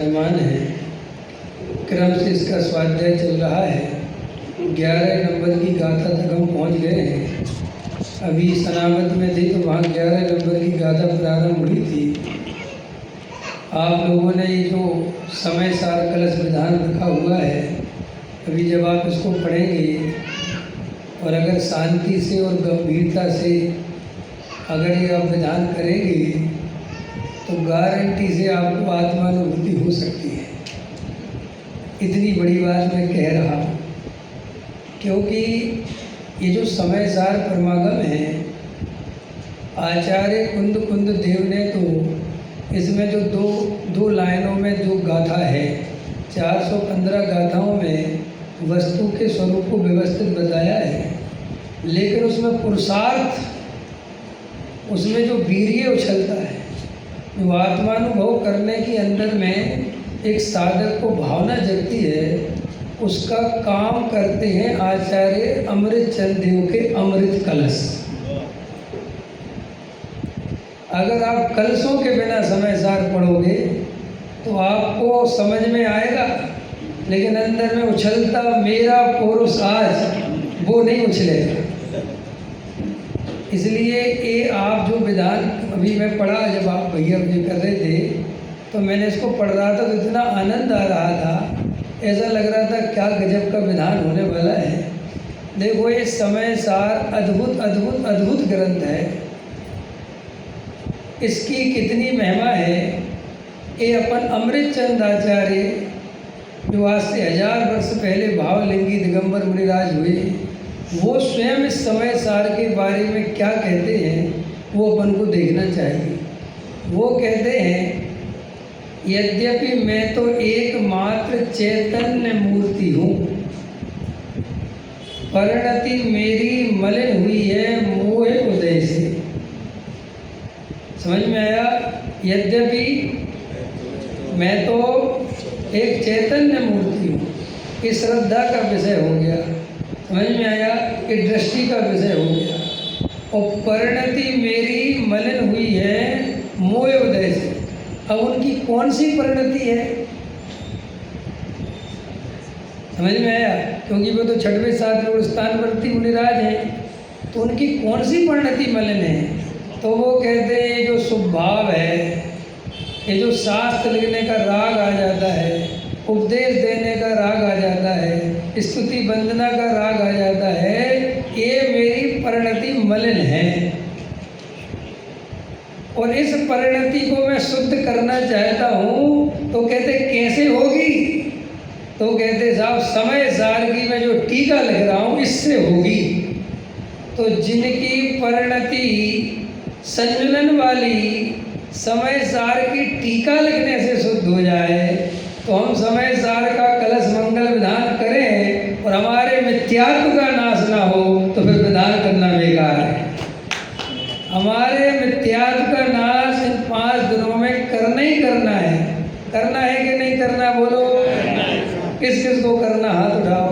मेहमान है। क्रम से इसका स्वाध्याय चल रहा है। 11 नंबर की गाथा तक हम पहुंच गए हैं। अभी सनावत में थे तो वहाँ 11 नंबर की गाथा प्रारंभ हुई थी। आप लोगों ने ये जो समय सार कलश विधान रखा हुआ है, अभी जब आप इसको पढ़ेंगे और अगर शांति से और गंभीरता से अगर ये आप विधान करेंगे तो गारंटी से आपको आत्मानुभूति हो सकती है। इतनी बड़ी बात मैं कह रहा हूँ क्योंकि ये जो समय सार परमागम है, आचार्य कुंद देव ने तो इसमें जो दो लाइनों में जो गाथा है, 415 गाथाओं में वस्तु के स्वरूप को व्यवस्थित बताया है, लेकिन उसमें पुरुषार्थ, उसमें जो वीर्य उछलता है, जो आत्मानुभव करने के अंदर में एक साधक को भावना जगती है, उसका काम करते हैं आचार्य अमृत चंद देव के अमृत कलश। अगर आप कलशों के बिना समय सार पढ़ोगे तो आपको समझ में आएगा, लेकिन अंदर में उछलता मेरा पुरुष आज वो नहीं उछलेगा। इसलिए ये आप जो विधान अभी मैं पढ़ा, जब आप भैया भी कर रहे थे तो मैंने इसको पढ़ रहा था तो इतना आनंद आ रहा था, ऐसा लग रहा था क्या गजब का विधान होने वाला है। देखो ये समय सार अद्भुत अद्भुत अद्भुत ग्रंथ है। इसकी कितनी महिमा है। ये अपन अमृत चंद आचार्य जो आज से 1000 वर्ष पहले भावलिंगी दिगंबर मुनिराज हुए, वो स्वयं इस समय सार के बारे में क्या कहते हैं वो अपन को देखना चाहिए। वो कहते हैं, यद्यपि मैं तो एकमात्र चैतन्य मूर्ति हूँ, परिणति मेरी मलिन हुई है मोह उदय से। समझ में आया? यद्यपि मैं तो एक चैतन्य मूर्ति हूँ, ये श्रद्धा का विषय हो गया। समझ में आया? कि दृष्टि का विषय हो गया। और परिणति मेरी मलिन हुई है मोह उदय से। अब उनकी कौन सी परिणति है? समझ में आया? क्योंकि वो तो 6वें 7वें स्थानवर्ती मुनिराज हैं, तो उनकी कौन सी परिणति मलिन है? तो वो कहते हैं जो शुभ भाव है, ये जो शास्त्र लिखने का राग आ जाता है, उपदेश देने का राग आ जाता है, स्तुति वंदना का राग आ जाता है, ये मेरी परिणति मलिन है। और इस परिणति को मैं शुद्ध करना चाहता हूँ। तो कहते कैसे होगी? तो कहते साहब समय सार की मैं जो टीका लिख रहा हूँ इससे होगी। तो जिनकी परिणति संजुलन वाली समय सार की टीका लिखने से शुद्ध हो जाए, तो हम समय सार का कलश मंगल विधान करें और हमारे मिथ्यात्व का नाश ना हो तो फिर विधान करना बेकार है। हमारे मिथ्यात्व का नाश इन 5 दिनों में करना ही करना है। करना है कि नहीं करना? बोलो। किस किस को करना? हाथ उठाओ।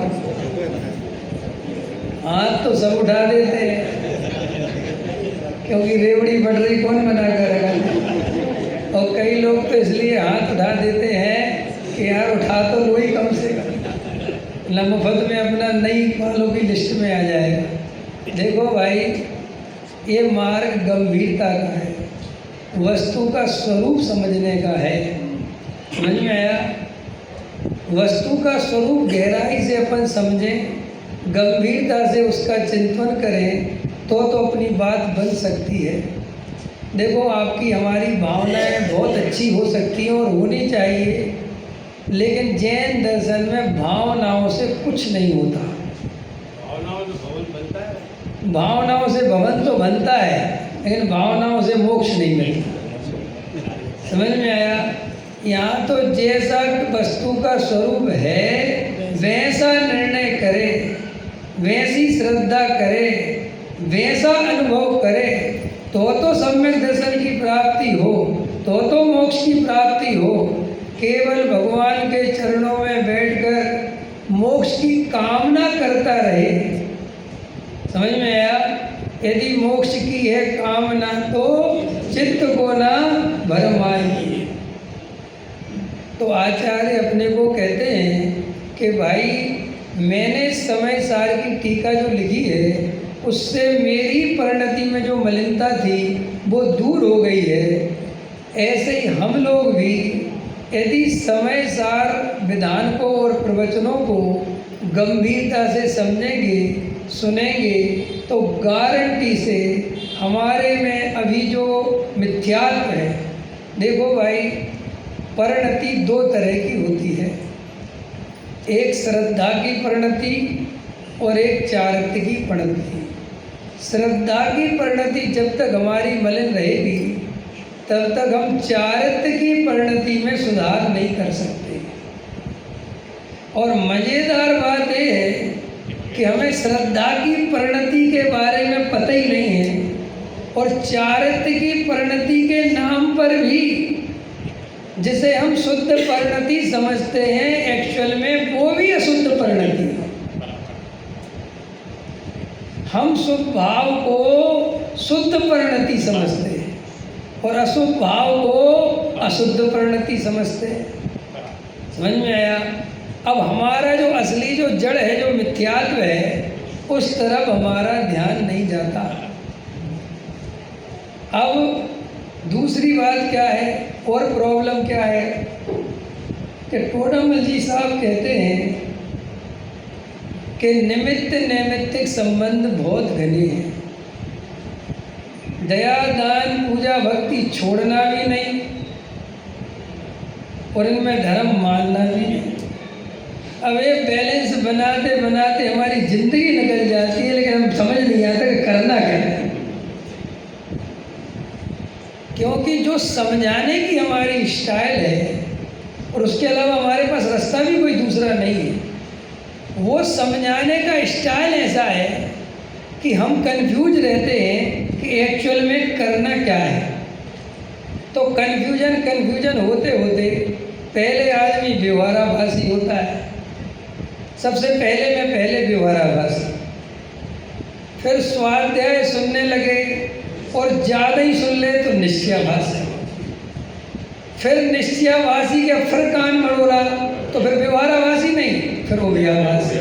हाथ तो सब उठा देते हैं क्योंकि रेवड़ी बटरी कौन बना करेगा। और कई लोग तो इसलिए हाथ उठा देते हैं कि यार उठा तो लो ही कम से कम, मुफ्त में अपना नई वालों की लिस्ट में आ जाएगा। देखो भाई, ये मार्ग गंभीरता का है, वस्तु का स्वरूप समझने का है। समझ में आया? वस्तु का स्वरूप गहराई से अपन समझें, गंभीरता से उसका चिंतन करें तो अपनी बात बन सकती है। देखो आपकी हमारी भावनाएं बहुत अच्छी हो सकती हैं और होनी चाहिए, लेकिन जैन दर्शन में भावनाओं से कुछ नहीं होता। भावनाओं से भवन तो बनता है, लेकिन भावनाओं से मोक्ष नहीं मिलता। समझ में आया? यहाँ तो जैसा वस्तु का स्वरूप है वैसा निर्णय करे, वैसी श्रद्धा करे, वैसा अनुभव करे तो सम्यक दर्शन की प्राप्ति हो, तो मोक्ष की प्राप्ति हो। केवल भगवान के चरणों में बैठकर मोक्ष की कामना करता रहे। समझ में आया? यदि मोक्ष की है कामना तो चित्त को ना भरमाई। तो आचार्य अपने को कहते हैं कि भाई मैंने समय सार की टीका जो लिखी है उससे मेरी परिणति में जो मलिनता थी वो दूर हो गई है। ऐसे ही हम लोग भी यदि समय सार विधान को और प्रवचनों को गंभीरता से समझेंगे, सुनेंगे, तो गारंटी से हमारे में अभी जो मिथ्यात्व है, देखो भाई परिणति दो तरह की होती है, एक श्रद्धा की परिणति और एक चारित्र्य की परिणति। श्रद्धा की परिणति जब तक हमारी मलिन रहेगी तब तक हम चारित्र्य की परिणति में सुधार नहीं कर सकते। और मज़ेदार बात यह है कि हमें श्रद्धा की परिणति के बारे में पता ही नहीं है और चारित्र्य की परिणति के नाम पर भी जिसे हम शुद्ध परिणति समझते हैं, एक्चुअल में वो भी अशुद्ध परिणति है। हम शुभ भाव को शुद्ध परिणति समझते हैं और अशुभ भाव को अशुद्ध परिणति समझते हैं। समझ में आया? अब हमारा जो असली जो जड़ है, जो मिथ्यात्व है, उस तरफ हमारा ध्यान नहीं जाता। अब दूसरी बात क्या है और प्रॉब्लम क्या है कि टोडामल जी साहब कहते हैं कि निमित्त नैमित्तिक संबंध बहुत घने हैं। दया दान पूजा भक्ति छोड़ना भी नहीं और इनमें धर्म मानना भी नहीं। अब ये बैलेंस बनाते बनाते हमारी जिंदगी निकल जाती है, लेकिन हम समझ नहीं आता कि करना क्या है। क्योंकि जो समझाने की हमारी स्टाइल है और उसके अलावा हमारे पास रास्ता भी कोई दूसरा नहीं है, वो समझाने का स्टाइल ऐसा है कि हम कंफ्यूज रहते हैं कि एक्चुअल में करना क्या है। तो कन्फ्यूजन होते होते पहले आदमी व्यवहाराभासी होता है। सबसे पहले व्यवहाराभासी, फिर स्वाध्याय सुनने लगे और ज़्यादा ही सुन ले तो निश्चयाभासी, फिर निश्चयाभासी के फिर कान मरोड़ा तो फिर व्यवहाराभासी नहीं, फिर उभयाभासी।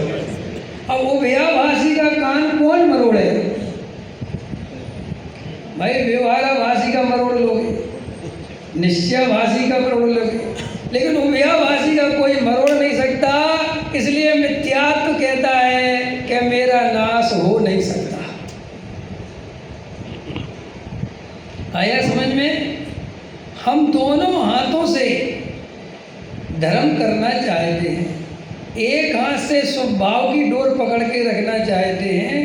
अब उभयाभासी का कान कौन मरोड़े? भाई व्यवहाराभासी का मरोड़ लोगे, निश्चयाभासी का मरोड़ लोगे, लेकिन उभयाभासी का कोई मरोड़ नहीं सकता। इसलिए मिथ्यात्व कहता है कि मेरा नाश हो नहीं सकता। आया समझ में? हम दोनों हाथों से धर्म करना चाहते हैं, एक हाथ से शुभ भाव की डोर पकड़ के रखना चाहते हैं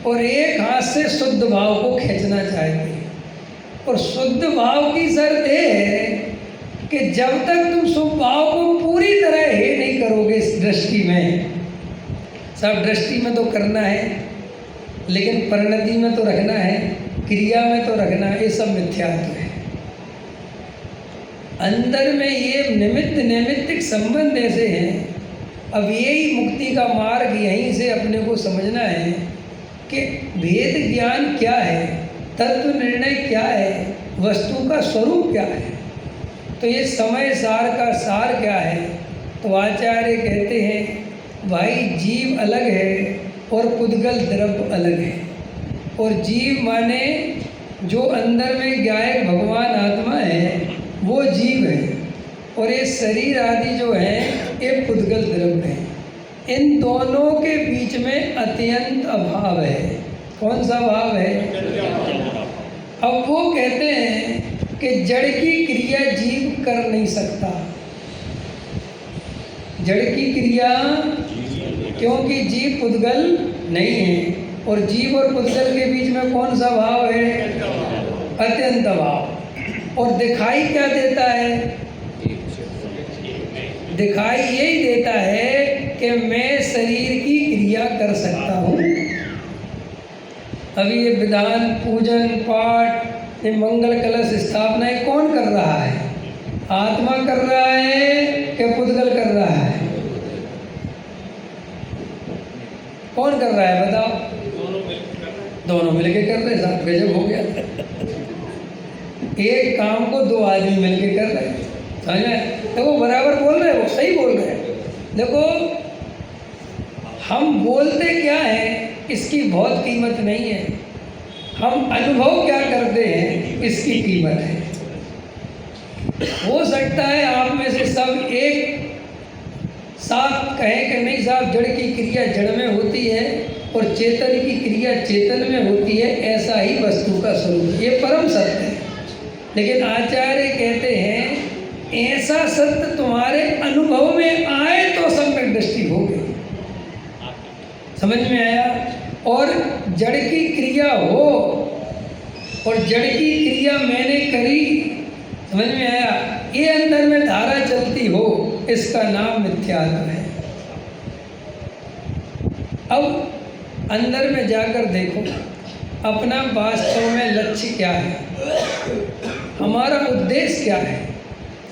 और एक हाथ से शुद्ध भाव को खींचना चाहते हैं। और शुद्ध भाव की शर्त है कि जब तक तुम शुभ भाव को पूरी तरह हे नहीं करोगे इस दृष्टि में, सब दृष्टि में तो करना है लेकिन परिणति में तो रखना है, क्रिया में तो रखना है, ये सब मिथ्यात्व है। अंदर में ये निमित्त नैमित्तिक संबंध ऐसे हैं। अब यही मुक्ति का मार्ग, यहीं से अपने को समझना है कि भेद ज्ञान क्या है, तत्व निर्णय क्या है, वस्तु का स्वरूप क्या है। तो ये समय सार का सार क्या है? तो आचार्य कहते हैं भाई जीव अलग है और पुद्गल द्रव्य अलग है। और जीव माने जो अंदर में गायक भगवान आत्मा है वो जीव है, और ये शरीर आदि जो है ये पुद्गल द्रव्य है। इन दोनों के बीच में अत्यंत अभाव है। कौन सा भाव है? अब वो कहते हैं कि जड़ की क्रिया जीव कर नहीं सकता। जड़ की क्रिया, क्योंकि जीव पुद्गल नहीं है, और जीव और पुद्गल के बीच में कौन सा भाव है? अत्यंत अभाव। और दिखाई क्या देता है? दिखाई यही देता है कि मैं शरीर की क्रिया कर सकता हूँ। अभी ये विधान, पूजन, पाठ, ये मंगल कलश स्थापनाएं कौन कर रहा है? आत्मा कर रहा है कि पुद्गल कर रहा है? कौन कर रहा है बताओ? दोनों मिलके कर रहे। साहब गजब हो गया। एक काम को दो आदमी मिलके कर रहे हैं। समझ में? देखो बराबर बोल रहे हो, सही बोल रहे हैं। देखो हम बोलते क्या हैं इसकी बहुत कीमत नहीं है, हम अनुभव क्या करते हैं इसकी कीमत है। हो सकता है आप में से सब एक साथ कहें कि नहीं साहब, जड़ की क्रिया जड़ में होती है और चेतन की क्रिया चेतन में होती है, ऐसा ही वस्तु का स्वरूप, ये परम सत्य है। लेकिन आचार्य कहते हैं ऐसा सत्य तुम्हारे अनुभव में आए तो सम्यक दृष्टि हो गई। समझ में आया? और जड़ की क्रिया हो और जड़ की क्रिया मैंने करी, समझ में आया, ये अंदर में धारा चलती हो, इसका नाम मिथ्यात्व है। अब अंदर में जाकर देखो अपना वास्तव में लक्ष्य क्या है, हमारा उद्देश्य क्या है।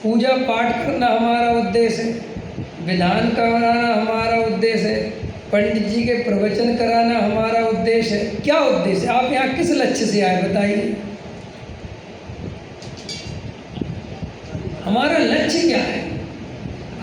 पूजा पाठ करना हमारा उद्देश्य है, विधान कराना हमारा उद्देश्य है, पंडित जी के प्रवचन कराना हमारा उद्देश्य है। क्या उद्देश्य? आप यहाँ किस लक्ष्य से आए बताइए? हमारा लक्ष्य क्या है?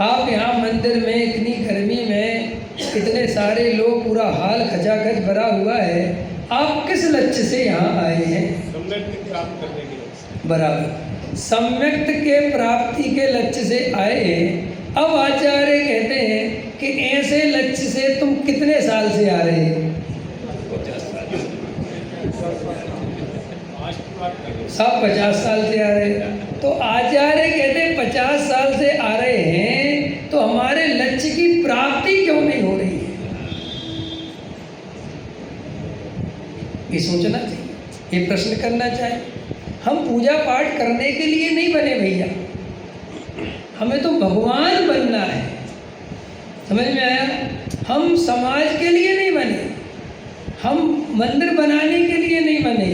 आप यहाँ मंदिर में इतनी गर्मी में इतने सारे लोग, पूरा हाल खचाखच भरा हुआ है, आप किस लक्ष्य से यहाँ आए हैं? सम्यक प्राप्त करने के लिए। बराबर, सम्यक के प्राप्ति के लक्ष्य से आए हैं। अब आचार्य कहते हैं कि ऐसे लक्ष्य से तुम कितने साल से आ रहे हो? सब 50 साल से आ रहे हैं। तो आचार्य कहते हैं 50 साल से आ रहे हैं, तो हमारे लक्ष्य की प्राप्ति क्यों नहीं हो रही है? ये सोचना चाहिए, ये प्रश्न करना चाहिए। हम पूजा पाठ करने के लिए नहीं बने भैया, हमें तो भगवान बनना है। समझ में आया? हम समाज के लिए नहीं बने, हम मंदिर बनाने के लिए नहीं बने,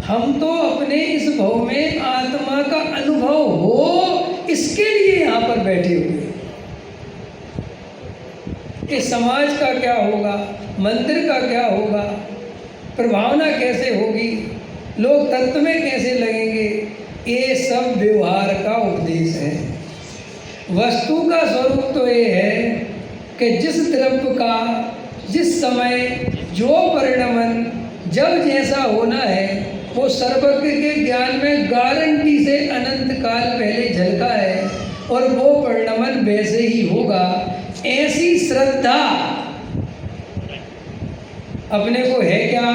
हम तो अपने इस भव में आत्मा का अनुभव हो, इसके लिए यहाँ पर बैठे हुए हैं। कि समाज का क्या होगा, मंदिर का क्या होगा, प्रभावना कैसे होगी, लोग तत्व में कैसे लगेंगे, ये सब व्यवहार का उपदेश है। वस्तु का स्वरूप तो ये है कि जिस द्रव्य का जिस समय जो परिणमन जब जैसा होना है, वो सर्वज्ञ के ज्ञान में गारंटी से अनंत काल पहले झलका है और वो परिणमन वैसे ही होगा। ऐसी श्रद्धा अपने को है क्या?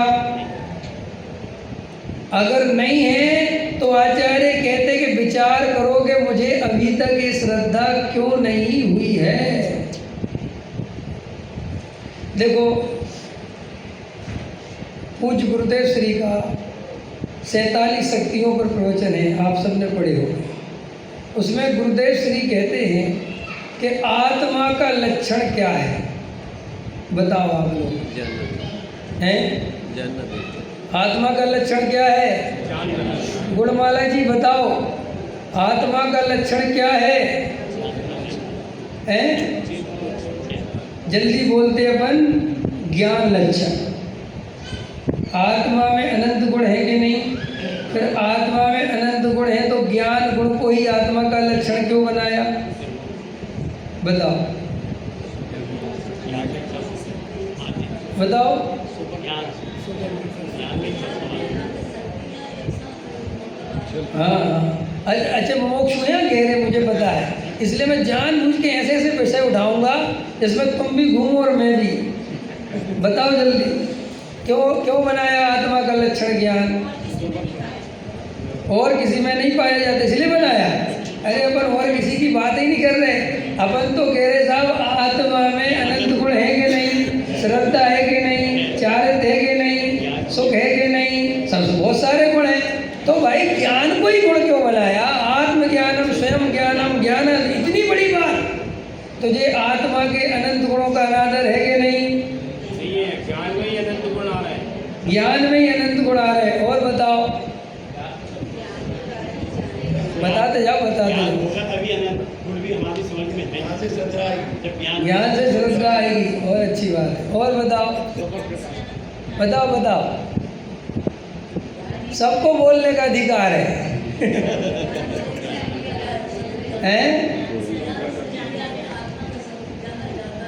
अगर नहीं है तो आचार्य कहते कि विचार करोगे मुझे अभी तक ये श्रद्धा क्यों नहीं हुई है। देखो पूज्य गुरुदेव श्री का 47 शक्तियों पर प्रवचन है, आप सबने पढ़े हो। उसमें गुरुदेव श्री कहते हैं कि आत्मा का लक्षण क्या है, बताओ आप लोग हैं? आत्मा का लक्षण क्या है? गुणमाला जी बताओ, आत्मा का लक्षण क्या है? हैं? जल्दी बोलते अपन, ज्ञान लक्षण। आत्मा में अनंत गुण है कि नहीं? फिर आत्मा में अनंत गुण है तो ज्ञान गुण को ही आत्मा का लक्षण क्यों बनाया? बताओ बताओ। हाँ अच्छा, मोक्ष हुआ कह रहे, मुझे पता है, इसलिए मैं जानबूझ के ऐसे ऐसे विषय उठाऊंगा जिसमें तुम भी घूमो और मैं भी। बताओ जल्दी, क्यों बनाया आत्मा का लक्षण ज्ञान? और किसी में नहीं पाया जाता इसलिए बनाया? अरे अपन और किसी की बात ही नहीं कर रहे, अपन तो कह रहे साहब आत्मा में अनंत गुण है कि नहीं, श्रद्धा है कि नहीं, चारित्र है कि नहीं, सुख है कि नहीं, सब बहुत सारे गुण हैं। तो भाई ज्ञान को ही गुण क्यों बनाया? आत्मज्ञानम स्वयं ज्ञानम ज्ञान, इतनी बड़ी बात। तुझे आत्मा के अनंत गुणों का अनादर है कि नहीं? ज्ञान में ही अनंत गुण आ रहे हैं, ज्ञान में ही अनंत गुण आ रहे हैं। और बताओ, बताते जाओ बताते जाओ। तभी अनंत गुण भी हमारी समझ में है, ज्ञान से श्रद्धा आएगी, और अच्छी बात है। और बताओ बताओ बताओ, सबको बोलने का अधिकार है। हैं?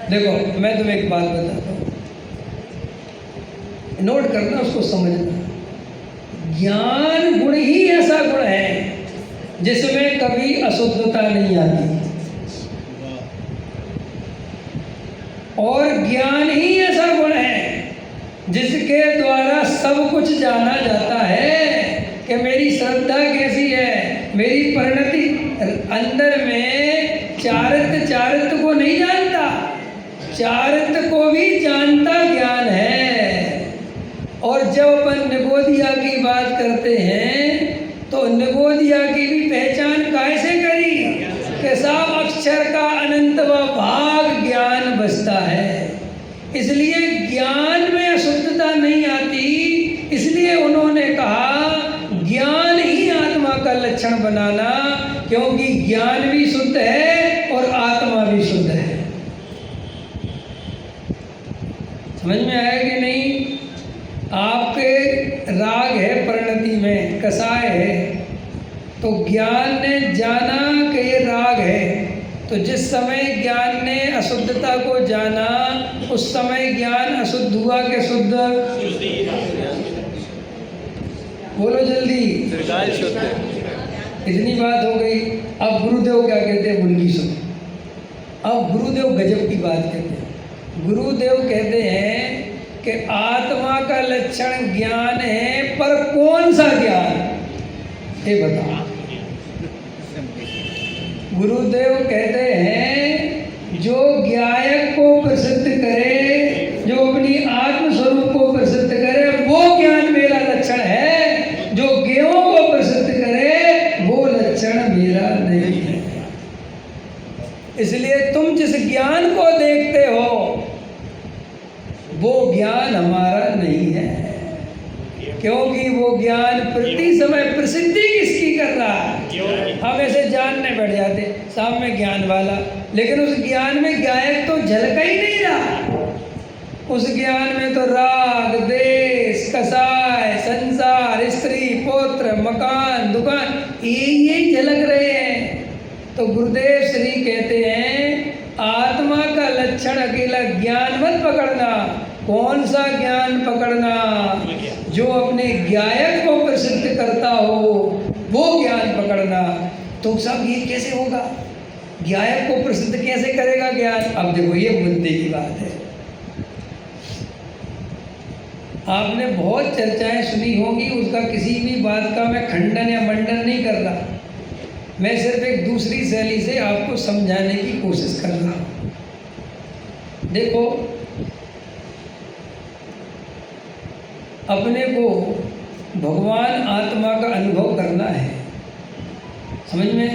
देखो मैं तुम्हें एक बात बताता हूँ, नोट करना, उसको समझना। ज्ञान गुण ही ऐसा गुण है जिसमें कभी अशुद्धता नहीं आती, और ज्ञान ही ऐसा गुण है जिसके द्वारा सब कुछ जाना जाता है कि मेरी श्रद्धा कैसी है, मेरी परिणति। अंदर में चारित्र को नहीं जानता, चारित्र को भी जानता ज्ञान है। और जब अपन निगोदिया की बात करते हैं तो निगोदिया की भी पहचान कैसे करी कि सब अक्षर का अनंत व भाग ज्ञान बसता है। इसलिए ज्ञान में अशुद्धता नहीं आती, इसलिए उन्होंने कहा ज्ञान ही आत्मा का लक्षण बनाना, क्योंकि ज्ञान भी शुद्ध है और आत्मा भी शुद्ध है। समझ में आया कि नहीं? आपके राग है परिणति में, कसाय है, तो ज्ञान ने जाना कि ये राग है, तो जिस समय ज्ञान ने अशुद्धता को जाना उस समय ज्ञान अशुद्ध हुआ कि शुद्ध? बोलो जल्दी। इतनी बात हो गई। अब गुरुदेव क्या कहते हैं, मुर्गी सुनो। अब गुरुदेव गजब की बात कहते हैं। गुरुदेव कहते हैं कि आत्मा का लक्षण ज्ञान है, पर कौन सा ज्ञान, ये बताओ। गुरुदेव कहते हैं जो ज्ञायक को प्रसिद्ध करे, जो अपनी आत्म स्वरूप को प्रसिद्ध करे, वो ज्ञान मेरा लक्षण है। जो ज्ञों को प्रसिद्ध करे वो लक्षण मेरा नहीं है। इसलिए तुम जिस ज्ञान को देखते हो वो ज्ञान हमारा नहीं है, क्योंकि वो ज्ञान प्रति समय प्रसिद्धि किसकी कर रहा है। हम ऐसे जानने बैठ जाते सामने में ज्ञान वाला, लेकिन उस ज्ञान में गायक तो झलका ही नहीं रहा। उस ज्ञान में तो राग, देश, कसाय, संसार, स्त्री, पौत्र, मकान, दुकान, यही झलक रहे हैं। तो गुरुदेव श्री कहते हैं आत्मा का लक्षण अकेला ज्ञान मत पकड़ना। कौन सा ज्ञान पकड़ना? जो अपने ज्ञायक को प्रसिद्ध करता हो वो ज्ञान पकड़ना। तो सब ये कैसे होगा, ज्ञायक को प्रसिद्ध कैसे करेगा ज्ञान? अब देखो ये मुद्दे की बात है। आपने बहुत चर्चाएं सुनी होंगी, उसका किसी भी बात का मैं खंडन या मंडन नहीं कर रहा, मैं सिर्फ एक दूसरी शैली से आपको समझाने की कोशिश कर रहा हूँ। देखो अपने को भगवान आत्मा का अनुभव करना है, समझ में?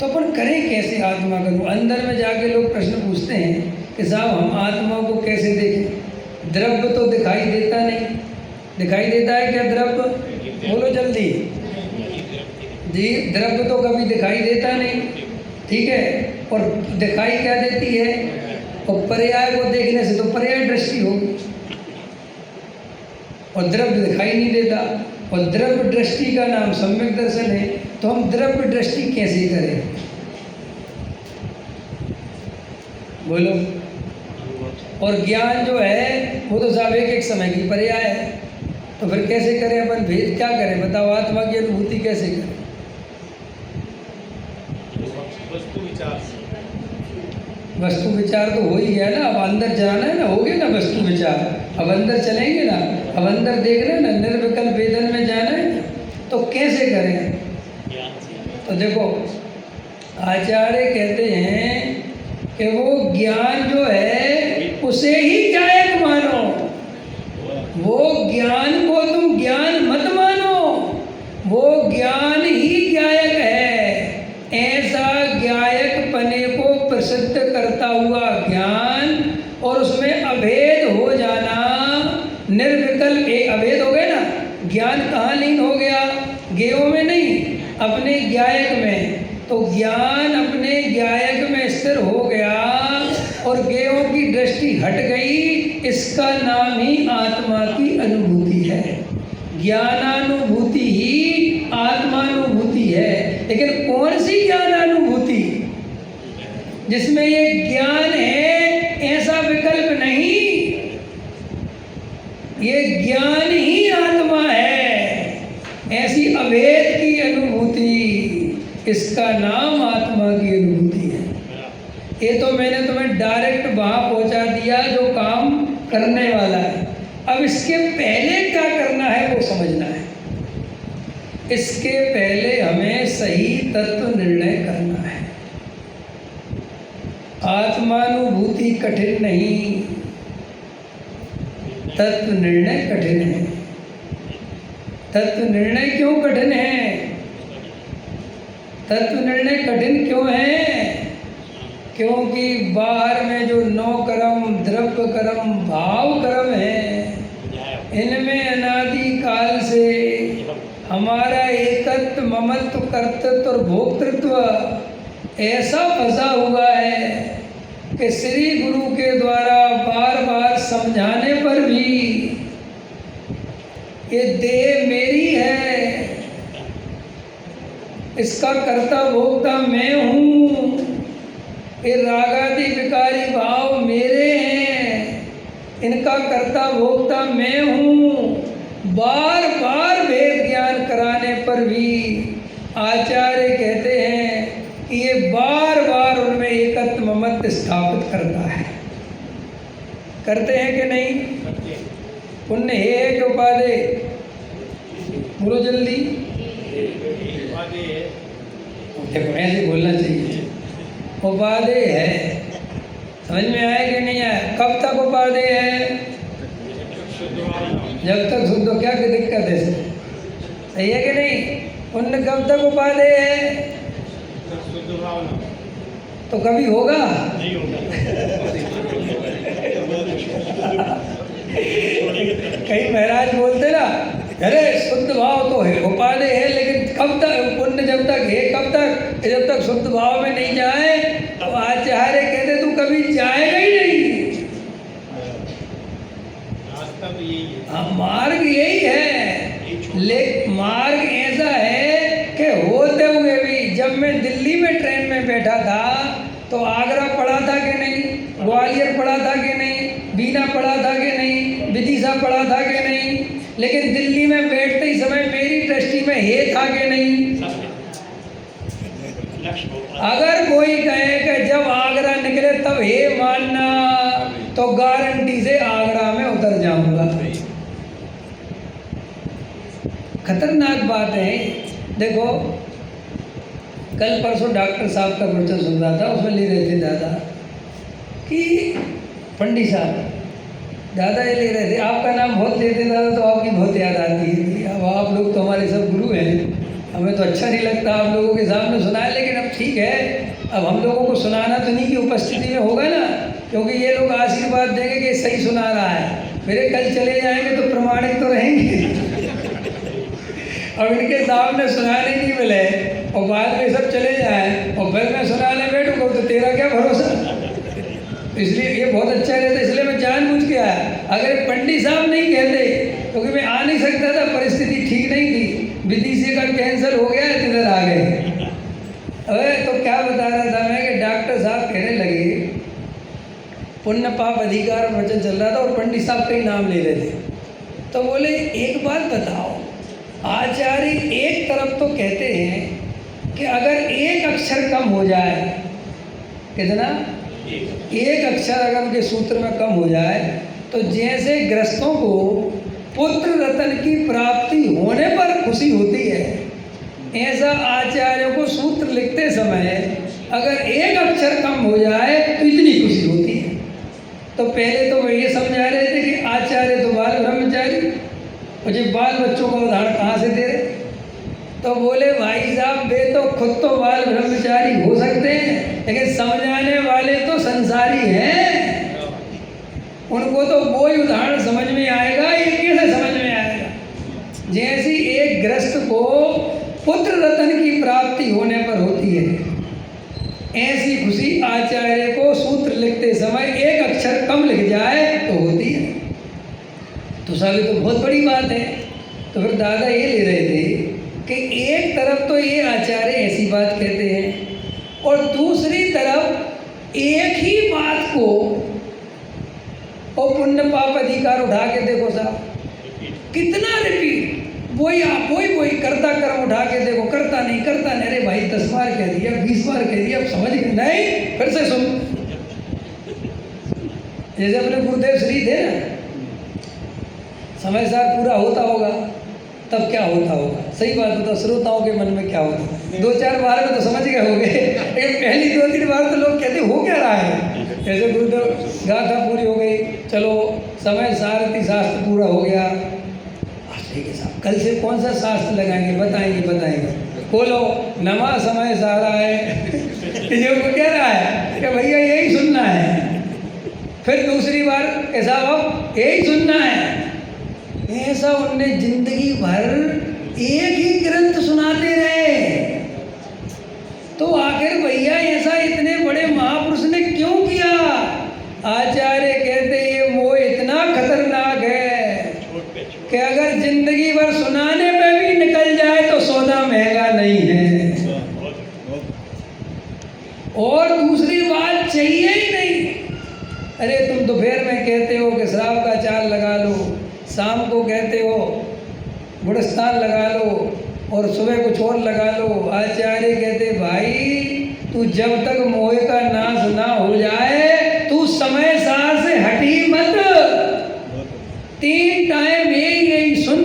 तो अपन करें कैसे आत्मा का अनुभव? अंदर में जाके लोग प्रश्न पूछते हैं कि साहब हम आत्मा को कैसे देखें? द्रव्य तो दिखाई देता नहीं। दिखाई देता है क्या द्रव्य? बोलो जल्दी जी। द्रव्य तो कभी दिखाई देता नहीं, ठीक है। और दिखाई क्या देती है? और पर्याय को देखने से तो पर्याय दृष्टि होगी, और द्रव्य दिखाई नहीं देता। और द्रव्य दृष्टि का नाम सम्यक दर्शन है। तो हम द्रव्य दृष्टि कैसे करें? बोलो। और ज्ञान जो है वो तो साहब एक समय की पर्याय है। तो फिर कैसे करें अपन? भेद क्या करें बताओ? आत्मा की अनुभूति कैसे करें? वस्तु विचार तो हो ही गया ना, अब अंदर जाना है ना, हो गया ना वस्तु विचार। अब अंदर चलेंगे ना, अब अंदर देखना ना, निर्विकल्प वेदन में जाना है ना। तो कैसे करें? तो देखो आचार्य कहते हैं कि वो ज्ञान जो है उसे ही ज्ञायक मानो। वो ज्ञान को तुम ज्ञान मत मानो, वो ज्ञान ही ज्ञायक है। ऐसा ज्ञायक पने को प्रसिद्ध करता हुआ ज्ञान, और उसमें अभेद हो जाना, निर्विकल्प। एक अभेद हो गया ना, ज्ञान कहाँ लीन हो गया? ज्ञेयों में नहीं, अपने ज्ञायक में। तो ज्ञान अपने ज्ञायक में स्थिर हो गया और ज्ञेयों की दृष्टि हट गई। इसका नाम ही आत्मा की अनुभूति है। ज्ञानानुभूति ही आत्मानुभूति है। लेकिन कौन सी ज्ञानानुभूति जिसमें ये ज्ञान है, ऐसा विकल्प नहीं, ये ज्ञान ही आत्मा है, ऐसी अभेद की अनुभूति, इसका नाम आत्मा की अनुभूति है। ये तो मैंने तुम्हें डायरेक्ट वहां पहुंचा दिया जो काम करने वाला है। अब इसके पहले क्या करना है वो समझना है। इसके पहले हमें सही तत्व निर्णय करना है। आत्मानुभूति कठिन नहीं, तत्व निर्णय कठिन है। तत्व निर्णय क्यों कठिन है? तत्व निर्णय कठिन क्यों है? क्योंकि बाहर में जो 9 कर्म, द्रव्य कर्म, भाव कर्म है, इनमें अनादि काल से हमारा एकत्व, ममत्व, कर्तृत्व और भोक्तृत्व ऐसा फंसा हुआ है कि श्री गुरु के द्वारा बार बार समझाने पर भी ये देह मेरी है, इसका कर्ता भोक्ता मैं हूँ, ये रागादि विकारी भाव मेरे हैं, इनका कर्ता भोक्ता मैं हूँ। बार बार वेद ज्ञान कराने पर भी आचार्य कहते हैं कि ये बार बार उनमें एकत्व ममत्व स्थापित करता है। करते हैं कि नहीं? पुण्य है कि उपाधि? बोलो जल्दी। देखो ऐसे बोलना चाहिए। उपाधि है, समझ में आया कि नहीं आया? कब तक उपाधि है? जब तक शुद्ध। क्या की दिक्कत है? सही है कि नहीं? पुण्य कब तक उपाधि है? तो कभी होगा? नहीं होगा। कई महाराज बोलते ना, अरे शुद्ध भाव तो है, उपाधि है, लेकिन कब तक पुण्य जब तक है? कब तक? जब तक शुद्ध भाव में नहीं जाए। तो आचार्य कहते तू कभी जाएगा ही नहीं। रास्ता तो यही है। हाँ, मार्ग यही है, लेकिन मार्ग ऐसा है कि होते हुए भी, जब मैं दिल्ली में ट्रेन में बैठा था तो आगरा पढ़ा था कि नहीं, ग्वालियर पढ़ा था कि नहीं, बीना पढ़ा था कि नहीं, विदिशा पढ़ा था कि नहीं, लेकिन दिल्ली में बैठते ही समय मेरी दृष्टि में हे था कि नहीं? अगर कोई कहे कि जब आगरा निकले तब हे मानना, तो गारंटी से आगरा में उतर जाऊंगा। खतरनाक बात है। देखो, कल परसों डॉक्टर साहब का प्रवचन सुन रहा था, उसमें ले रहे थे दादा कि पंडित साहब, दादा ये ले रहे थे, आपका नाम बहुत लेते दादा, तो आपकी बहुत याद आती है। अब आप लोग तो हमारे सब गुरु हैं, हमें तो अच्छा नहीं लगता आप लोगों के सामने सुनाए, लेकिन अब ठीक है, अब हम लोगों को सुनाना तो नहीं की उपस्थिति में होगा ना, क्योंकि ये लोग आशीर्वाद देंगे कि सही सुना रहा है। मेरे कल चले जाएंगे तो प्रमाणित तो रहेंगे। अब इनके सामने सुनाने नहीं मिले और बाद में सब चले जाए और फिर मैं सुनाने बैठूंगा तो तेरा क्या भरोसा? इसलिए ये बहुत अच्छा रहता, इसलिए मैं जानबूझ के आया। अगर पंडित साहब नहीं कहते, क्योंकि मैं आ नहीं सकता था, परिस्थिति ठीक नहीं थी, विदिशा का कैंसर हो गया, इधर आ गए। अरे तो क्या बता रहा था मैं कि डॉक्टर साहब कहने लगे, पुण्य पाप अधिकार वचन चल रहा था और पंडित साहब का ही नाम ले रहे थे, तो बोले एक बात बताओ, आचार्य एक तरफ तो कहते हैं कि अगर एक अक्षर कम हो जाए, कितना? एक अक्षर अगर उनके सूत्र में कम हो जाए तो जैसे गृहस्थों को पुत्र रत्न की प्राप्ति होने पर खुशी होती है, ऐसा आचार्यों को सूत्र लिखते समय अगर एक अक्षर कम हो जाए तो इतनी खुशी होती है। तो पहले तो वे ये समझा रहे थे कि आचार्य तो बाल ब्रह्मचारी, मुझे बाल बच्चों का उदाहरण कहाँ से दे रहे? तो बोले भाई साहब, वे तो खुद तो बाल ब्रह्मचारी हो सकते हैं, लेकिन समझाने वाले तो संसारी हैं, उनको तो वो ही उदाहरण समझ में आएगा। ये कैसे समझ में आएगा? जैसी एक गृहस्थ को पुत्र रत्न की प्राप्ति होने पर होती है, ऐसी खुशी आचार्य को सूत्र लिखते समय एक अक्षर कम लिख जाए तो होती है। तो साहब तो बहुत बड़ी बात है। तो फिर दादा ये ले रहे थे कि एक तरफ तो ये आचार्य ऐसी बात कहते हैं और दूसरी तरफ एक ही बात को और पुण्य पाप अधिकार उठा के देखो साहब, कितना रिपीट, वही आप वही करता कर्म उठा के देखो, करता नहीं। अरे भाई 10 बार कह दिया, 20 बार कह दिया, अब समझ गए नहीं, फिर से सुन। जैसे अपने गुरुदेव श्री थे ना, समय सार पूरा होता होगा तब क्या होता होगा, सही बात होता, श्रोताओं के मन में क्या होता। 2-4 बार में तो समझ गए होंगे, लेकिन पहली 2-3 बार तो लोग कहते हो क्या रहा है। जैसे गुरुदेव गाथा पूरी हो गई, चलो समय सारथी शास्त्र पूरा हो गया, ठीक है साहब, कल से कौन सा शास्त्र लगाएंगे, बताएंगे। बोलो नमा समय सारा है ये वो कह रहा है कि भैया यही सुनना है। फिर दूसरी बार ऐसा अब यही सुनना है। ऐसा उनने जिंदगी भर एक ही ग्रंथ सुनाते रहे। तो आखिर भैया ऐसा इतने बड़े महापुरुष ने क्यों किया? आचार्य कहते ये मोह इतना खतरनाक है कि अगर जिंदगी भर सुनाने पे भी निकल जाए तो सौदा महंगा नहीं है। और दूसरी बात चाहिए ही नहीं। अरे तुम दोपहर में कहते हो कि शराब का चाल लगा लो, शाम को कहते हो गुड़स्तान लगा लो और सुबह कुछ और लगा लो। आचार्य कहते भाई तू जब तक मोह का नाश ना हो जाए तू समय सार से हटी मत। 3 टाइम यही सुन।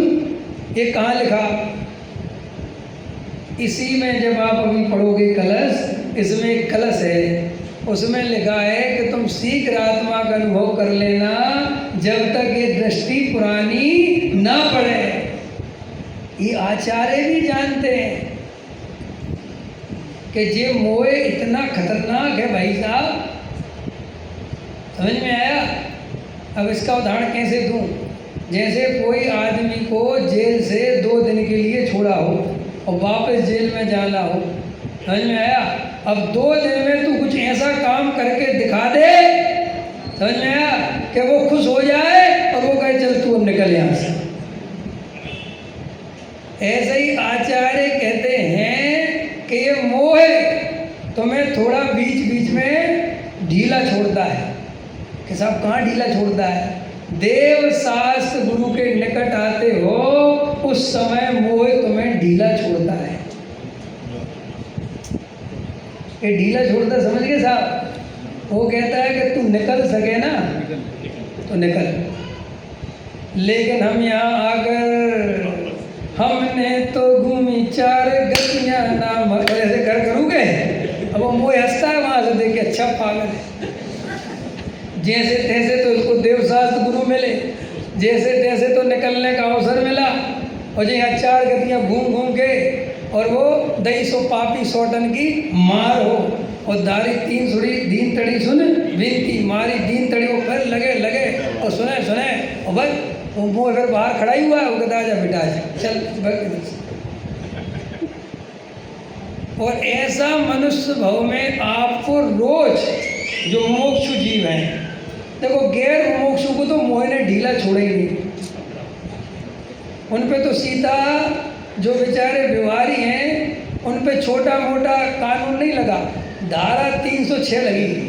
ये कहाँ लिखा? इसी में जब आप अभी पढ़ोगे कलश, इसमें एक कलश है, उसमें लिखा है कि तुम शीघ्र आत्मा का अनुभव कर लेना जब तक ये दृष्टि पुरानी ना पड़े। ये आचार्य भी जानते हैं कि ये मोह इतना खतरनाक है भाई साहब। समझ में आया? अब इसका उदाहरण कैसे दूं? जैसे कोई आदमी को जेल से 2 दिन के लिए छोड़ा हो और वापस जेल में जाना हो, समझ में आया? अब 2 दिन में तू कुछ ऐसा काम करके दिखा दे, समझ में आया, कि वो खुश हो जाए और वो कहे चल तू अब निकल यहाँ से। ऐसे ही आचार्य कहते हैं कि ये मोह तुम्हें थोड़ा बीच में ढीला छोड़ता है। कि साहब कहाँ ढीला छोड़ता है? देव शास्त्र गुरु के निकट आते हो उस समय मोह तुम्हें ढीला छोड़ता है। ये ढीला छोड़ता समझ गए साहब? वो कहता है कि तू निकल सके ना तो निकल। लेकिन हम यहाँ आकर हमने तो घूमी 4 गलियां नाम ऐसे कर करूँगे। अब वो मोह हंसता है वहाँ से देख के, अच्छा पागल है। जैसे तैसे तो इसको देवशास्त्र गुरु मिले, जैसे तैसे तो निकलने का अवसर मिला और जो यहाँ 4 गतियाँ घूम के और वो 200 पापी 100 टन की मार हो और दारी 3 सुड़ी दीन तड़ी सुन विनती मारी दीन तड़ी वो फिर लगे और सुने और बस वो फिर बाहर खड़ा ही हुआ है। वो कहता जा बेटा चल। और ऐसा मनुष्य भव में आपको रोज जो मोक्षु जीव हैं, देखो गैर मोक्षु को तो मोह ने ढीला छोड़ा ही नहीं। उन पे तो सीता जो बेचारे व्यवहारी हैं उन पे छोटा मोटा कानून नहीं लगा, धारा 306 लगी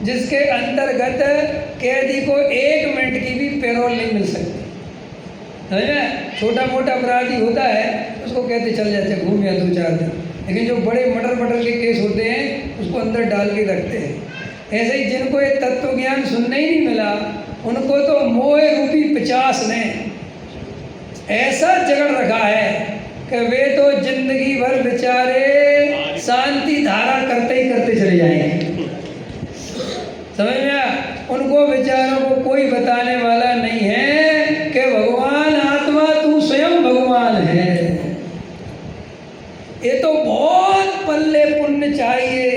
जिसके अंतर्गत कैदी को 1 मिनट की भी पैरोल नहीं मिल सकती। समझ में? छोटा मोटा अपराधी होता है उसको कहते चल जाते घूम या 2-4 दिन, लेकिन जो बड़े मटर के केस होते हैं उसको अंदर डाल के रखते हैं। ऐसे ही जिनको ये तत्व ज्ञान सुनने ही नहीं मिला उनको तो मोह रूपी 50 ने ऐसा जगड़ रखा है कि वे तो जिंदगी भर बेचारे शांति धारा करते चले जाएंगे। समझ में आया? उनको बेचारों को कोई बताने वाला नहीं है कि भगवान आत्मा तू स्वयं भगवान है। ये तो बहुत पल्ले पुण्य चाहिए,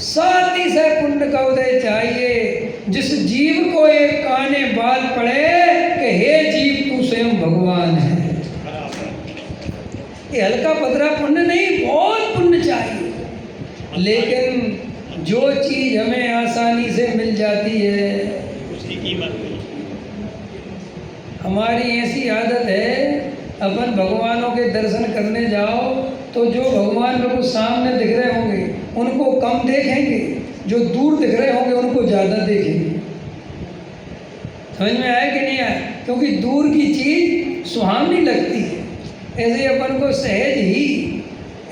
साथी से पुण्य का उदय चाहिए जिस जीव को एक काने बात पड़े कि हे जीव तू स्वयं भगवान है। ये हल्का पतरा पुण्य नहीं, बहुत पुण्य चाहिए। लेकिन जो चीज हमें आसानी से मिल जाती है उसकी कीमत नहीं। हमारी ऐसी आदत है अपन भगवानों के दर्शन करने जाओ तो जो भगवान बिल्कुल सामने दिख रहे होंगे उनको कम देखेंगे, जो दूर दिख रहे होंगे उनको ज़्यादा देखेंगे। समझ में आया कि नहीं आया? क्योंकि दूर की चीज़ सुहावनी लगती है। ऐसे ही अपन को सहज ही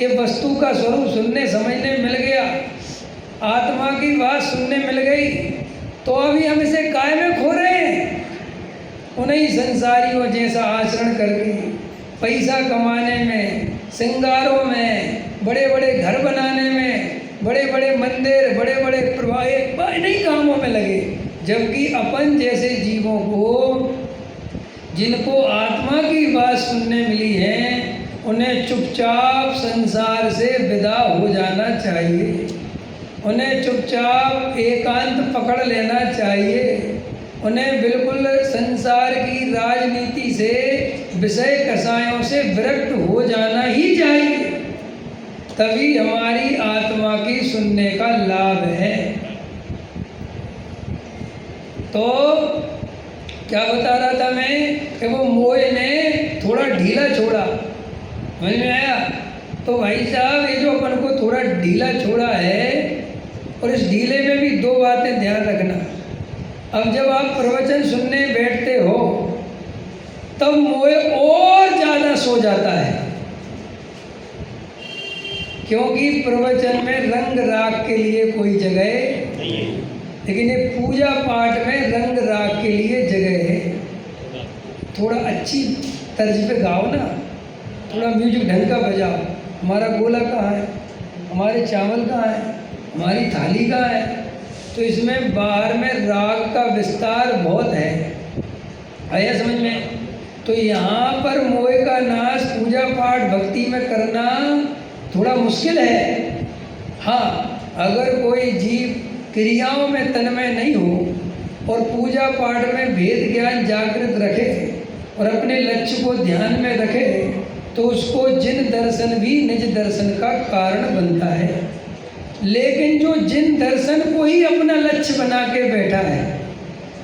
ये वस्तु का स्वरूप सुनने समझने मिल गया, आत्मा की बात सुनने मिल गई, तो अभी हम इसे काय में खो रहे हैं? उन्हीं संसारियों जैसा आचरण करके पैसा कमाने में, श्रृंगारों में, बड़े बड़े घर बनाने में, बड़े बड़े मंदिर, बड़े बड़े प्रवाह इन्हीं कामों में लगे, जबकि अपन जैसे जीवों को जिनको आत्मा की बात सुनने मिली है उन्हें चुपचाप संसार से विदा हो जाना चाहिए, उन्हें चुपचाप एकांत पकड़ लेना चाहिए, उन्हें बिल्कुल संसार की राजनीति से, विषय कसायों से विरक्त हो जाना ही चाहिए। तभी हमारी आत्मा की सुनने का लाभ है। तो क्या बता रहा था मैं कि वो मोह ने थोड़ा ढीला छोड़ा, समझ में आया? तो भाई साहब ये जो अपन को थोड़ा ढीला छोड़ा है, और इस ढीले में भी दो बातें ध्यान रखना। अब जब आप प्रवचन सुनने बैठते हो तब मोह और ज़्यादा सो जाता है, क्योंकि प्रवचन में रंग राग के लिए कोई जगह नहीं है, लेकिन ये पूजा पाठ में रंग राग के लिए जगह है। थोड़ा अच्छी तर्ज पे गाओ ना, थोड़ा म्यूजिक ढंग का बजाओ। हमारा गोला कहाँ है, हमारे चावल कहाँ है, हमारी थाली कहाँ है? तो इसमें बाहर में राग का विस्तार बहुत है, आया समझ में? तो यहाँ पर मोह का नाश पूजा पाठ भक्ति में करना थोड़ा मुश्किल है। हाँ, अगर कोई जीव क्रियाओं में तन्मय नहीं हो और पूजा पाठ में भेद ज्ञान जागृत रखे और अपने लक्ष्य को ध्यान में रखे, तो उसको जिन दर्शन भी निज दर्शन का कारण बनता है। लेकिन जो जिन दर्शन को ही अपना लक्ष्य बना के बैठा है,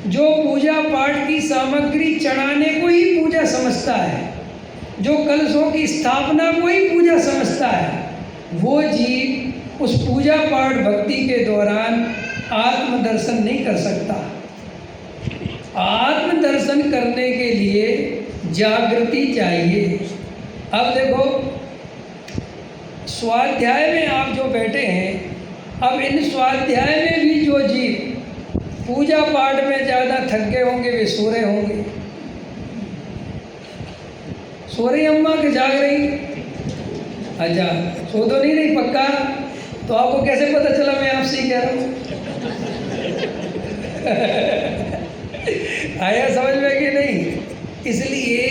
जो पूजा पाठ की सामग्री चढ़ाने को ही पूजा समझता है, जो कलशों की स्थापना को ही पूजा समझता है, वो जीव उस पूजा पाठ भक्ति के दौरान आत्मदर्शन नहीं कर सकता। आत्मदर्शन करने के लिए जागृति चाहिए। अब देखो, स्वाध्याय में आप जो बैठे हैं, अब इन स्वाध्याय में भी जो जीव पूजा पाठ में ज़्यादा थक गए होंगे वे सो रहे होंगे। सो रही अम्मा के जाग रही? अच्छा, सो तो नहीं रही पक्का? तो आपको कैसे पता चला मैं आपसे ही कह रहा हूँ? आया समझ में कि नहीं? इसलिए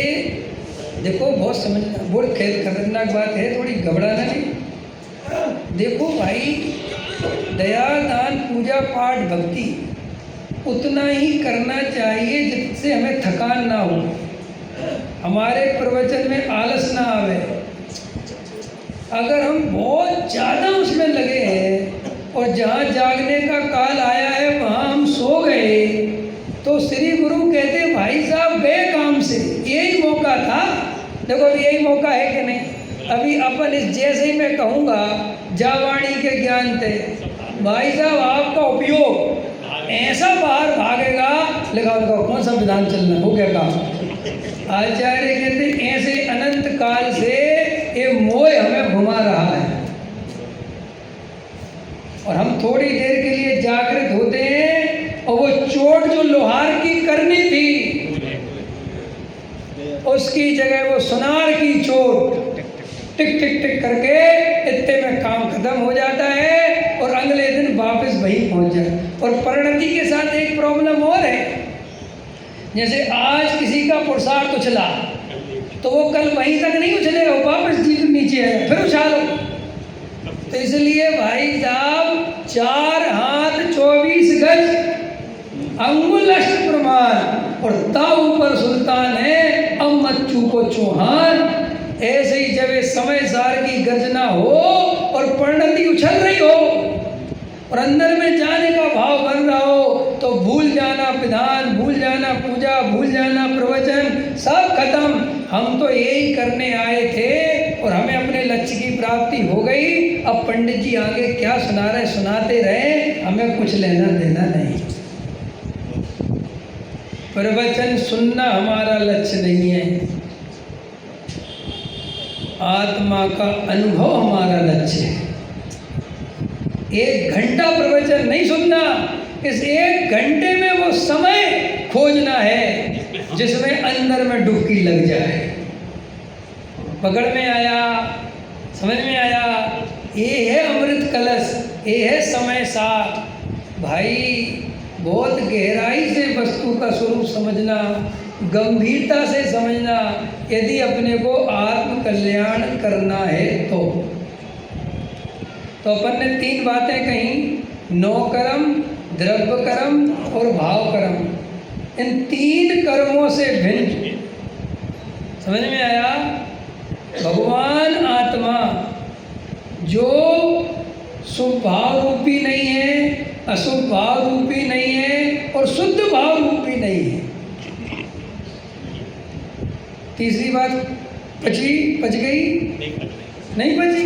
देखो, बहुत समझना, बहुत खतरनाक बात है, थोड़ी घबराना नहीं। देखो भाई, दया दान पूजा पाठ भक्ति उतना ही करना चाहिए जिससे हमें थकान ना हो, हमारे प्रवचन में आलस ना आवे। अगर हम बहुत ज़्यादा उसमें लगे हैं और जहाँ जागने का काल आया है वहाँ हम सो गए, तो श्री गुरु कहते भाई साहब गए काम से, यही मौका था। देखो अभी यही मौका है कि नहीं? अभी अपन इस जैसे ही मैं कहूँगा जावाणी के ज्ञान थे, भाई साहब आपका उपयोग ऐसा बाहर भागेगा, लगाओ कौन सा विधान चलना हो गया काम। आचार्य कहते ऐसे अनंत काल से ये मोह हमें घुमा रहा है, और हम थोड़ी देर के लिए जागृत होते हैं और वो चोट जो लोहार की करनी थी उसकी जगह वो सुनार की चोट टिक टिक टिक करके इतने में काम खत्म हो जाता है और अगले दिन वापस वहीं पहुंच जाए। और परिणति के साथ एक प्रॉब्लम और है, जैसे आज किसी का पुरुषार्थ उछला तो वो कल वहीं तक नहीं उछलेगा, वापस जीत नीचे है, फिर उछालो। तो इसलिए भाई साहब 4 हाथ 24 गज अंगुल अष्ट प्रमाण और ताऊ पर सुल्तान है, अब मच्छू को चौहान। ऐसे ही जब ये समय सार की गर्जना हो और परिणति उछल रही हो और अंदर में जाने का भाव बन रहा हो, तो भूल जाना विधान, भूल जाना पूजा, भूल जाना प्रवचन, सब खत्म। हम तो यही करने आए थे और हमें अपने लक्ष्य की प्राप्ति हो गई। अब पंडित जी आगे क्या सुना रहे सुनाते रहे, हमें कुछ लेना देना नहीं। प्रवचन सुनना हमारा लक्ष्य नहीं है, आत्मा का अनुभव हमारा लक्ष्य है। 1 घंटा प्रवचन नहीं सुनना, इस 1 घंटे में वो समय खोजना है जिसमें अंदर में डुबकी लग जाए। पकड़ में आया, समझ में आया, ये है अमृत कलश, ये है समय सार। भाई बहुत गहराई से वस्तु का स्वरूप समझना, गंभीरता से समझना, यदि अपने को आत्म कल्याण करना है तो अपन ने 3 बातें कही, नौ कर्म, द्रव्य कर्म और भाव कर्म। इन 3 कर्मों से भिन्न, समझ में आया, भगवान आत्मा जो शुभ भाव रूपी नहीं है, अशुभ भाव रूपी नहीं है और शुद्ध भाव रूपी नहीं है। तीसरी बात पच गई? नहीं पची?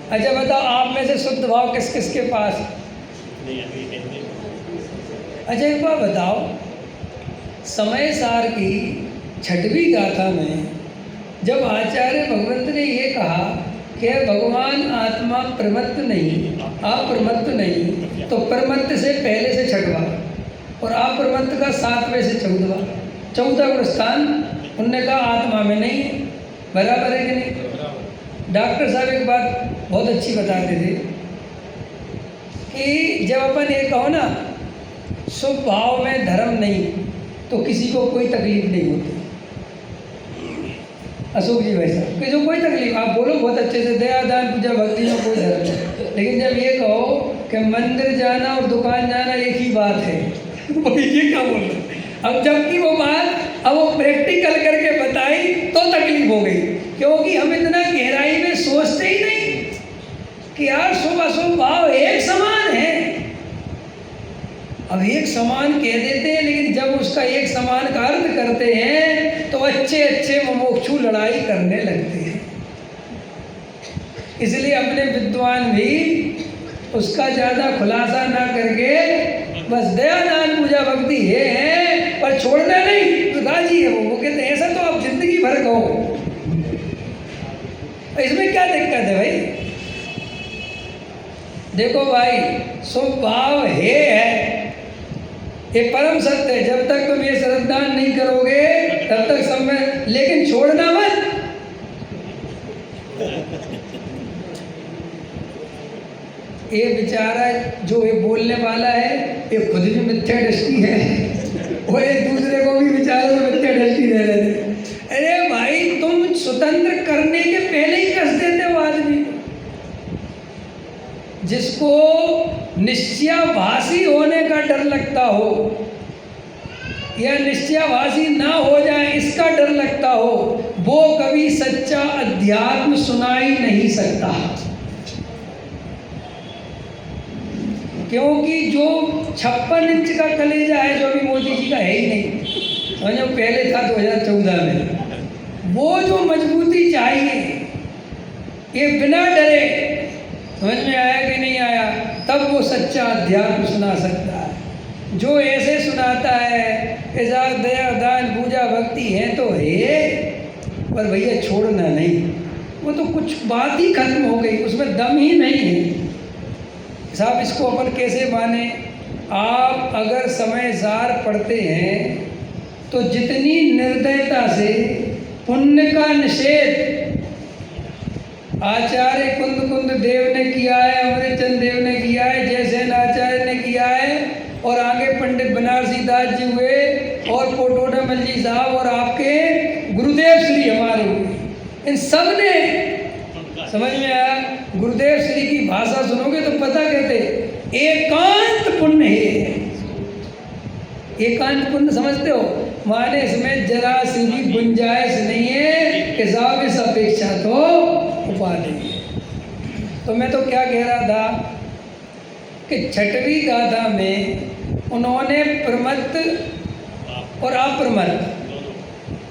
अच्छा बताओ, आप में से शुद्ध भाव किस किस के पास? अच्छा एक बात बताओ, समय सार की 6वीं गाथा में जब आचार्य भगवंत ने ये कहा कि भगवान आत्मा प्रमत्त नहीं, अप्रमत्त नहीं, तो प्रमत्त से पहले से 6वां और अप्रमत्त का 7वें से 14वां स्थान उनने कहा आत्मा में नहीं है। बराबर है कि नहीं? डॉक्टर साहब एक बात बहुत अच्छी बताते थे कि जब अपन ये कहो ना शुभ भाव में धर्म नहीं, तो किसी को कोई तकलीफ नहीं होती। अशोक जी भाई साहब, किसी को कोई तकलीफ, आप बोलो बहुत अच्छे से, दया दान पूजा भक्ति में कोई धर्म नहीं। लेकिन जब ये कहो कि मंदिर जाना और दुकान जाना एक ही बात है, ये क्या बोल रहे? अब जबकि वो बात अब वो प्रैक्टिकल करके बताई तो तकलीफ हो गई, क्योंकि हम इतना गहराई में सोचते ही नहीं कि यार शुभ अशुभ भाव एक समान है। अब एक समान कह देते हैं, लेकिन जब उसका एक समान का अर्थ करते हैं तो अच्छे अच्छे मुमुक्षु लड़ाई करने लगते हैं। इसलिए अपने विद्वान भी उसका ज़्यादा खुलासा ना करके बस दया दान पूजा भक्ति है पर छोड़ना नहीं, तो गाजी है वो कहते हैं ऐसा तो आप जिंदगी भर कहो। इसमें क्या दिक्कत है भाई? देखो भाई, शुभ भाव है, ये परम सत्य है। जब तक तुम ये श्रद्धान नहीं करोगे तब तक सब में, लेकिन छोड़ना मत। ये बेचारा जो ये बोलने वाला है ये खुद भी मिथ्या दृष्टि है और एक दूसरे को भी बेचारे को मिथ्या दृष्टि दे रहे थे। अरे भाई तुम स्वतंत्र करने के पहले ही कस देते हो आदमी जिसको निश्चयाभासी होने का डर लगता हो या निश्चयाभासी ना हो जाए इसका डर लगता हो, वो कभी सच्चा अध्यात्म सुना ही नहीं सकता। क्योंकि जो 56 इंच का कलेजा है, जो अभी मोदी जी का है ही नहीं, समझो पहले था 2014 में, वो जो मजबूती चाहिए, ये बिना डरे, समझ में आया कि नहीं आया, तब वो सच्चा अध्यात्म सुना सकता है। जो ऐसे सुनाता है ऐसा दया दान पूजा भक्ति है तो है, पर भैया छोड़ना नहीं, वो तो कुछ बात ही खत्म हो गई, उसमें दम ही नहीं है। साहब इसको अपन कैसे माने? आप अगर समय सार पढ़ते हैं तो जितनी निर्दयता से पुण्य का निषेध आचार्य कुंद देव ने किया है, अमृतचंद देव ने किया है, जयसेन आचार्य ने किया है, और आगे पंडित बनारसी दास जी हुए और पोटोडमल जी साहब और आपके गुरुदेव श्री हमारे हुए, इन सब ने, समझ में आया? गुरुदेव श्री की भाषा सुनोगे तो पता कहते एकांत पुण्य है। एकांत पुण्य समझते हो? माने इसमें जरा सी भी गुंजाइश नहीं है कि साहब इस अपेक्षा तो उपाधि है। तो मैं तो क्या कह रहा था कि 6वीं गाथा में उन्होंने प्रमत्त और अप्रमत्त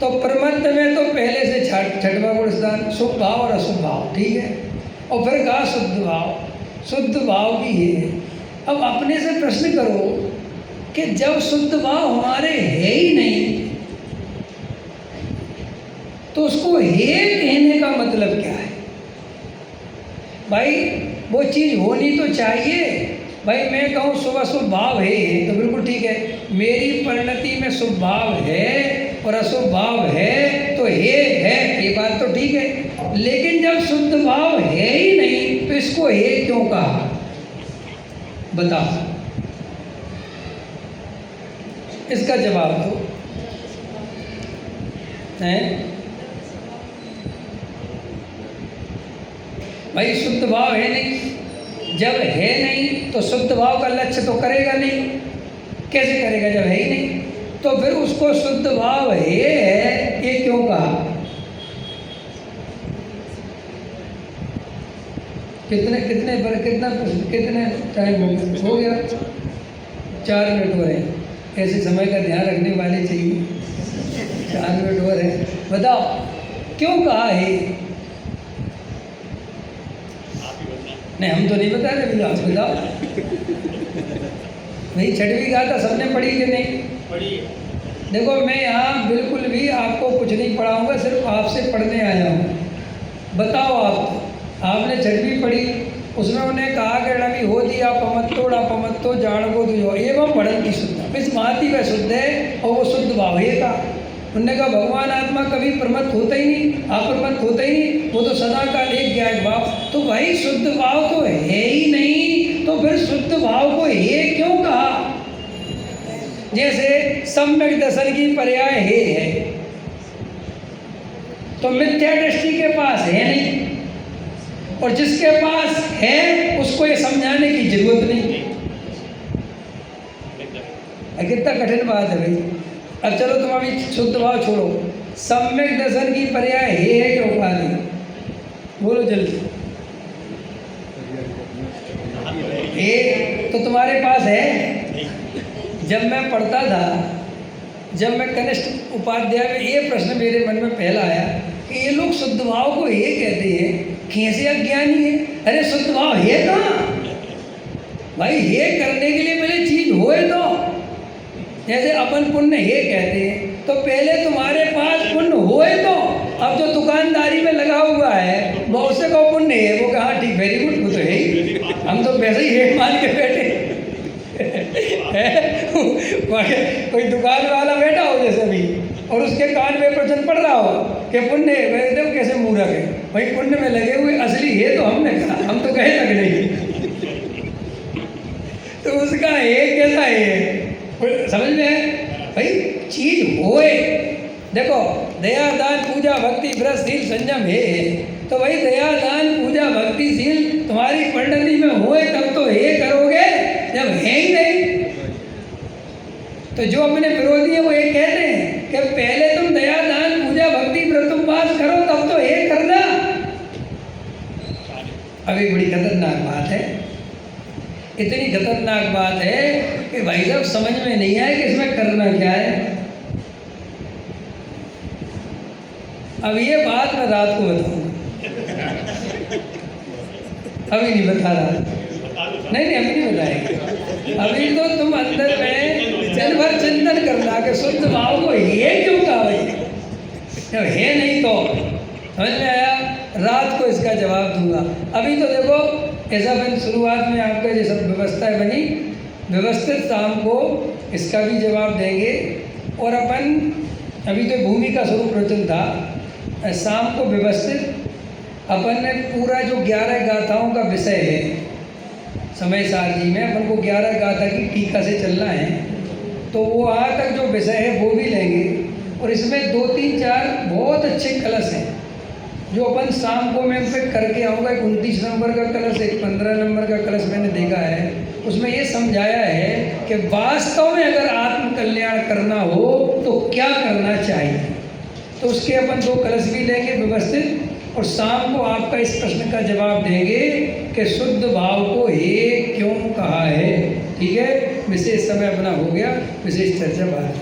तो प्रमत्त में तो पहले से छठवां गुण स्थान शुभ भाव और अशुभ भाव, ठीक है। और फिर कहा शुद्ध भाव भी है। अब अपने से प्रश्न करो कि जब शुद्ध भाव हमारे है ही नहीं तो उसको हे कहने का मतलब क्या है? भाई वो चीज़ होनी तो चाहिए। भाई मैं कहूँ शुभ अशुभ भाव है तो बिल्कुल ठीक है, मेरी परिणति में शुभ भाव है और अशुभ भाव है तो है, ये बात तो ठीक है। लेकिन जब शुद्ध भाव है ही नहीं तो इसको हे क्यों कहा? बताओ, इसका जवाब दो। हैं भाई शुद्ध भाव है नहीं, जब है नहीं तो शुद्ध भाव का लक्ष्य तो करेगा नहीं। कैसे करेगा जब है ही नहीं? तो फिर उसको शुद्ध भाव है ये क्यों कहा? कितने टाइम हो गया? 4 मिनट हो रहे हैं। ऐसे समय का ध्यान रखने वाले चाहिए। 4 मिनट हो रहे हैं, बताओ क्यों कहा है? नहीं, हम तो नहीं बता रहे भैया, आप बताओ। नहीं, छठवीं गाथा सबने पढ़ी कि नहीं पढ़ी? देखो मैं यहाँ बिल्कुल भी आपको कुछ नहीं पढ़ाऊंगा, सिर्फ आपसे पढ़ने आया हूँ। बताओ आपने छठवीं पढ़ी, उसमें उन्हें कहा कि रवि हो दिया पमत्तो जान को दुजो एवं बढ़न की शुद्ध इस भांति वह शुद्ध है और वो शुद्ध भाव है का। उन्होंने कहा भगवान आत्मा कभी प्रमत्त होता ही नहीं, अप्रमत्त होता ही नहीं, वो तो सदा का एक ज्ञात भाव। तो भाई शुद्ध भाव तो है ही नहीं, तो फिर शुद्ध भाव को हे क्यों कहा? जैसे सम्यक दर्शन की पर्याय है तो मिथ्या दृष्टि के पास है नहीं, और जिसके पास है उसको ये समझाने की जरूरत नहीं। कितना कठिन बात है भाई। अब चलो तुम अभी शुद्ध भाव छोड़ो, सम्यक दर्शन की पर्याय है कि उपाधि? बोलो जल्दी। तो तुम्हारे पास है? जब मैं पढ़ता था, जब मैं कनिष्ठ उपाध्याय में, ये प्रश्न मेरे मन में पहला आया कि ये लोग शुद्ध भाव को ये कहते हैं, कैसे अज्ञानी है? अरे शुद्ध भाव है कहाँ भाई? ये करने के लिए पहले चीज होए तो, जैसे अपन पुण्य ये कहते हैं तो पहले तुम्हारे पास पुण्य होए तो। अब जो दुकानदारी में लगा हुआ है वो उससे कहो पुण्य है, वो कहा ठीक वेरी गुड, वो तो है ही, हम तो वैसे ही हेड मान के बैठे कोई दुकान वाला बैठा हो जैसे अभी और उसके कान में प्रवचन पड़ रहा हो कि पुण्य है, देखो कैसे मूर्ख है भाई, पुण्य में लगे हुए असली है तो हमने कहा, हम तो कहे तक नहीं। तो उसका है कैसा है समझ में है भाई? चीज होए, देखो दया दान पूजा भक्ति व्रत शील संयम है, तो भाई दया दान पूजा भक्ति शील तुम्हारी परिणति में होए तब तो ये करोगे, जब है ही नहीं। तो जो अपने विरोधी है वो ये कहते हैं कि पहले तुम दया दान पूजा भक्ति व्रत पास करो तब तो ये करना। अभी बड़ी खतरनाक बात है, इतनी खतरनाक बात है कि भाई साहब समझ में नहीं आया कि इसमें करना क्या है। अब ये बात मैं रात को बताऊंगा, अभी नहीं बता रहा। नहीं अभी नहीं बताएंगे, अभी तो तुम अंदर में जन भर चिंतन करना कि शुद्ध भाव को ये क्यों कहा भाई? जब है नहीं तो समझ में आया? रात को इसका जवाब दूंगा। अभी तो देखो ऐसा बन शुरुआत में आपका ये सब व्यवस्था बनी, व्यवस्थित शाम को इसका भी जवाब देंगे। और अपन अभी तो भूमि का स्वरूप प्रवचन था, शाम को व्यवस्थित अपन ने पूरा जो 11 गाथाओं का विषय है समय सारणी में, अपन को 11 गाथा की टीका से चलना है, तो वो आज तक जो विषय है वो भी लेंगे। और इसमें 2, 3, 4 बहुत अच्छे कलश हैं जो अपन शाम को मैं पे करके आऊँगा। एक 29 नंबर का कलश, एक 15 नंबर का कलश मैंने देखा है, उसमें ये समझाया है कि वास्तव में अगर आत्म कल्याण करना हो तो क्या करना चाहिए। तो उसके अपन 2 कलश भी लेंगे व्यवस्थित, और शाम को आपका इस प्रश्न का जवाब देंगे कि शुद्ध भाव को ये क्यों कहा है। ठीक है, विशेष समय अपना हो गया, विशेष चर्चा बाद।